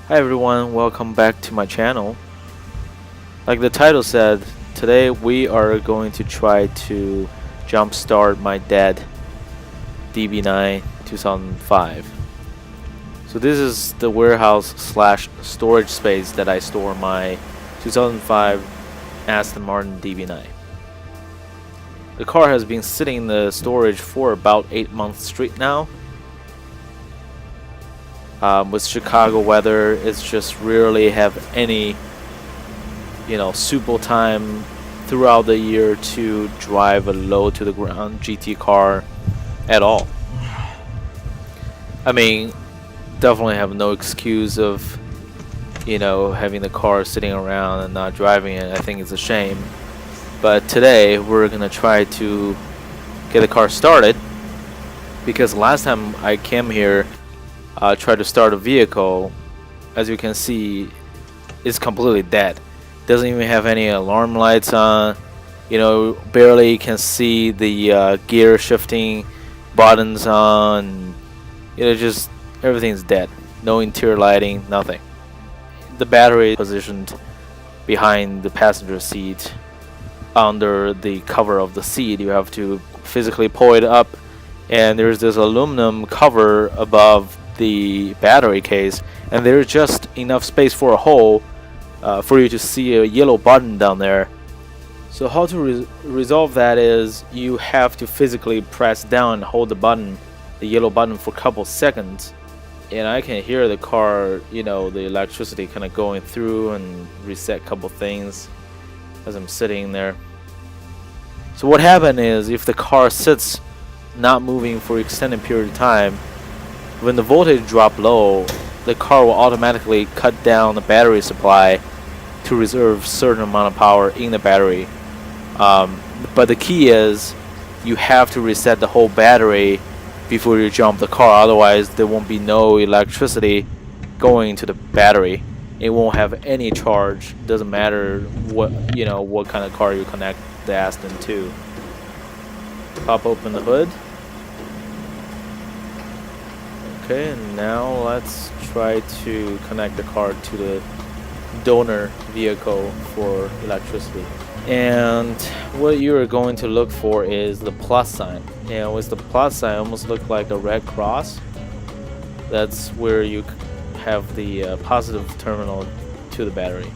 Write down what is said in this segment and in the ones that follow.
Hi everyone, welcome back to my channel. Like the title said, today we are going to try to jumpstart my dead DB9 2005. So this is the warehouse slash storage space that I store my 2005 Aston Martin DB9. The car has been sitting in the storage for about 8 months straight now. With Chicago weather, it's just rarely have any, suitable time throughout the year to drive a low to the ground GT car at all. I mean, definitely have no excuse of, having the car sitting around and not driving it. I think it's a shame. But today we're gonna try to get the car started, because last time I came here, try to start a vehicle, as you can see, it's completely dead. Doesn't even have any alarm lights on. Barely can see the gear shifting buttons on. Just everything's dead. No interior lighting, nothing. The battery positioned behind the passenger seat, under the cover of the seat. You have to physically pull it up, and there's this aluminum cover above the battery case, and there's just enough space for a hole for you to see a yellow button down there. So how to resolve that is you have to physically press down and hold the yellow button, for a couple seconds, and I can hear the car, the electricity kind of going through and reset a couple things as I'm sitting there. So what happened is, if the car sits not moving for an extended period of time, when the voltage drop low, the car will automatically cut down the battery supply to reserve certain amount of power in the battery. But the key is you have to reset the whole battery before you jump the car, otherwise there won't be no electricity going to the battery. It won't have any charge. Doesn't matter what kind of car you connect the Aston to. Pop open the hood. Okay, and now let's try to connect the car to the donor vehicle for electricity. And what you're going to look for is the plus sign. And with the plus sign, almost look like a red cross. That's where you have the positive terminal to the battery.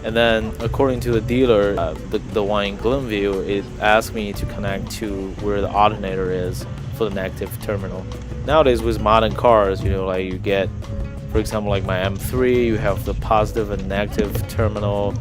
And then, according to the dealer, the one in Glenview, it asked me to connect to where the alternator is for the negative terminal. Nowadays, with modern cars, like you get, for example, like my M3, you have the positive and negative terminal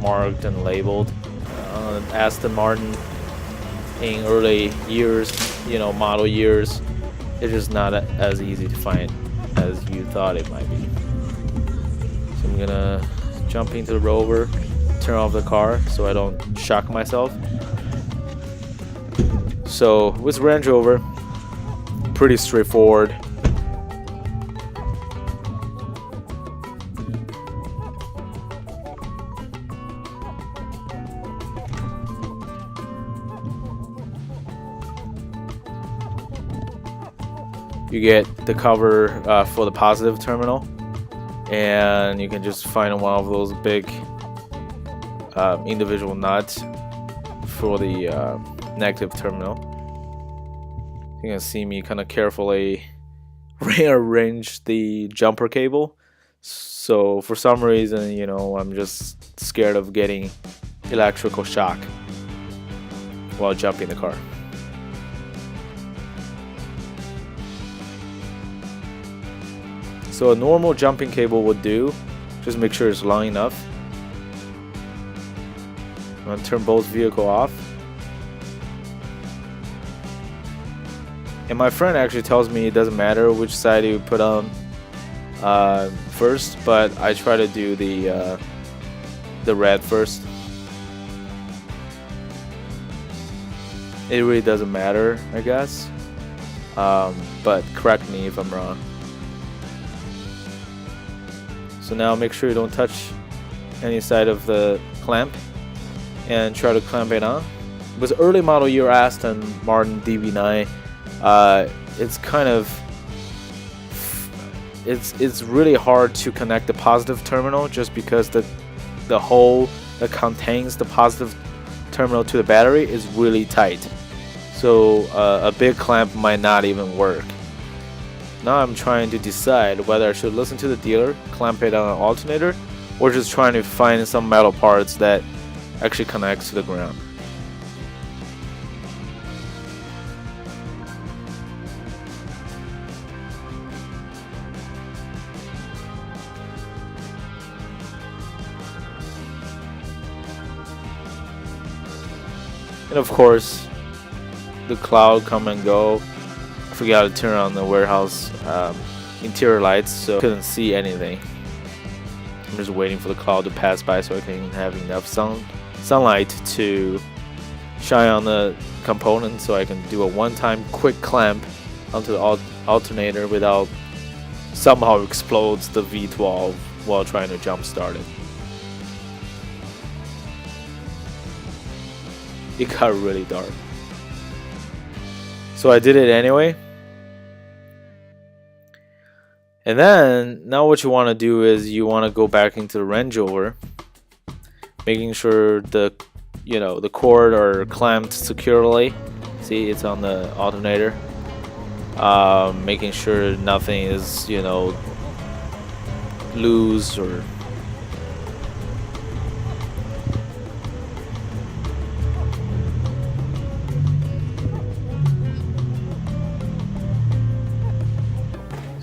marked and labeled. Aston Martin, in early years, model years, it's just not as easy to find as you thought it might be. So I'm gonna jump into the Rover, turn off the car so I don't shock myself. So with Range Rover, pretty straightforward. You get the cover for the positive terminal, and you can just find one of those big individual nuts for the negative terminal. You can see me kind of carefully rearrange the jumper cable. So for some reason, I'm just scared of getting electrical shock while jumping the car. So a normal jumping cable would do. Just make sure it's long enough. I'm going to turn both vehicles off. And my friend actually tells me it doesn't matter which side you put on first, but I try to do the red first. It really doesn't matter, I guess. But correct me if I'm wrong. So now make sure you don't touch any side of the clamp, and try to clamp it on. With early model year Aston Martin DB9, it's kind of it's really hard to connect the positive terminal just because the hole that contains the positive terminal to the battery is really tight. So a big clamp might not even work. Now I'm trying to decide whether I should listen to the dealer, clamp it on an alternator, or just trying to find some metal parts that actually connects to the ground. And of course, the cloud come and go. I forgot to turn on the warehouse interior lights, so I couldn't see anything. I'm just waiting for the cloud to pass by so I can have enough sunlight to shine on the component, so I can do a one-time quick clamp onto the alternator without somehow explodes the V12 while trying to jump start it. It got really dark. So I did it anyway. And then now what you want to do is you want to go back into the rangeover, making sure the cord are clamped securely. See, it's on the alternator. Making sure nothing is loose or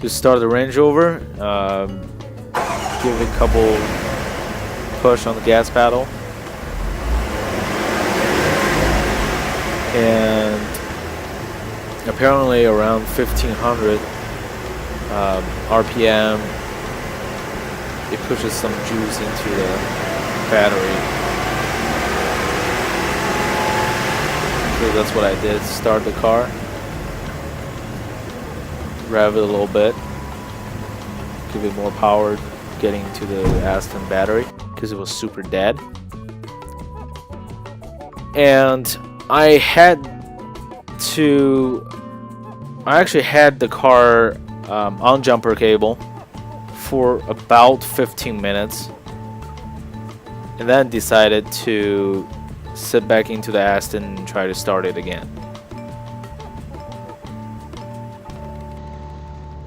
to start the Range Rover. Give it a couple push on the gas pedal, and apparently around 1500 RPM it pushes some juice into the battery. So that's what I did. Start the car, rev it a little bit, give it more power getting to the Aston battery because it was super dead. And I actually had the car on jumper cable for about 15 minutes and then decided to sit back into the Aston and try to start it again.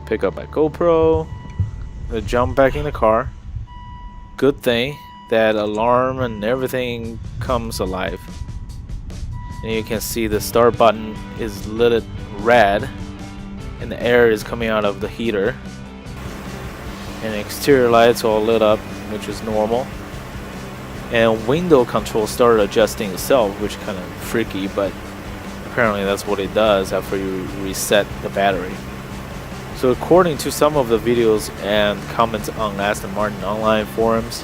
Pick up my GoPro, jump back in the car. Good thing that alarm and everything comes alive. And you can see the start button is lit red and the air is coming out of the heater. And the exterior lights all lit up, which is normal. And window control started adjusting itself, which is kind of freaky, but apparently that's what it does after you reset the battery. So according to some of the videos and comments on Aston Martin online forums,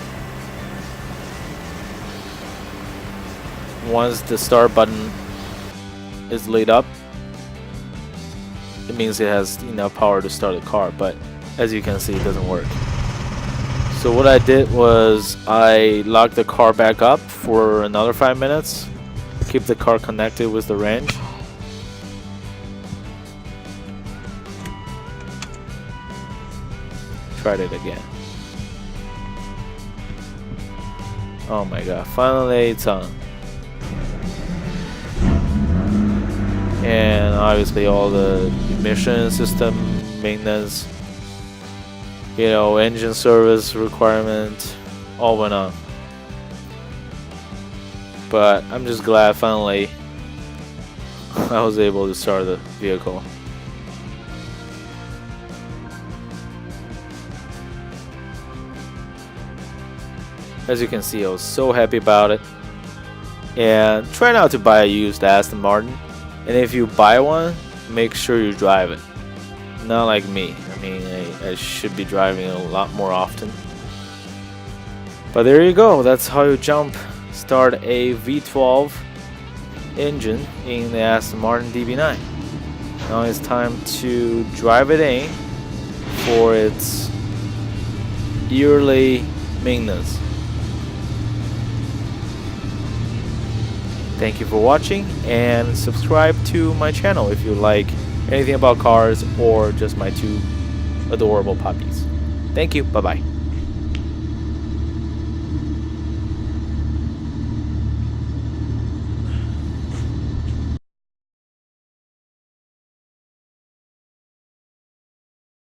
once the start button is lit up, it means it has enough power to start the car, but as you can see, it doesn't work. So what I did was I locked the car back up for another 5 minutes, keep the car connected with the range. Tried it again. Oh my god, finally it's on. And obviously all the emission system maintenance, engine service requirement all went on. But I'm just glad finally I was able to start the vehicle. As you can see, I was so happy about it. And try not to buy a used Aston Martin. And if you buy one, make sure you drive it. Not like me. I mean, I should be driving it a lot more often. But there you go. That's how you start a V12 engine in the Aston Martin DB9. Now it's time to drive it in for its yearly maintenance. Thank you for watching, and subscribe to my channel if you like anything about cars or just my two adorable puppies. Thank you. Bye bye.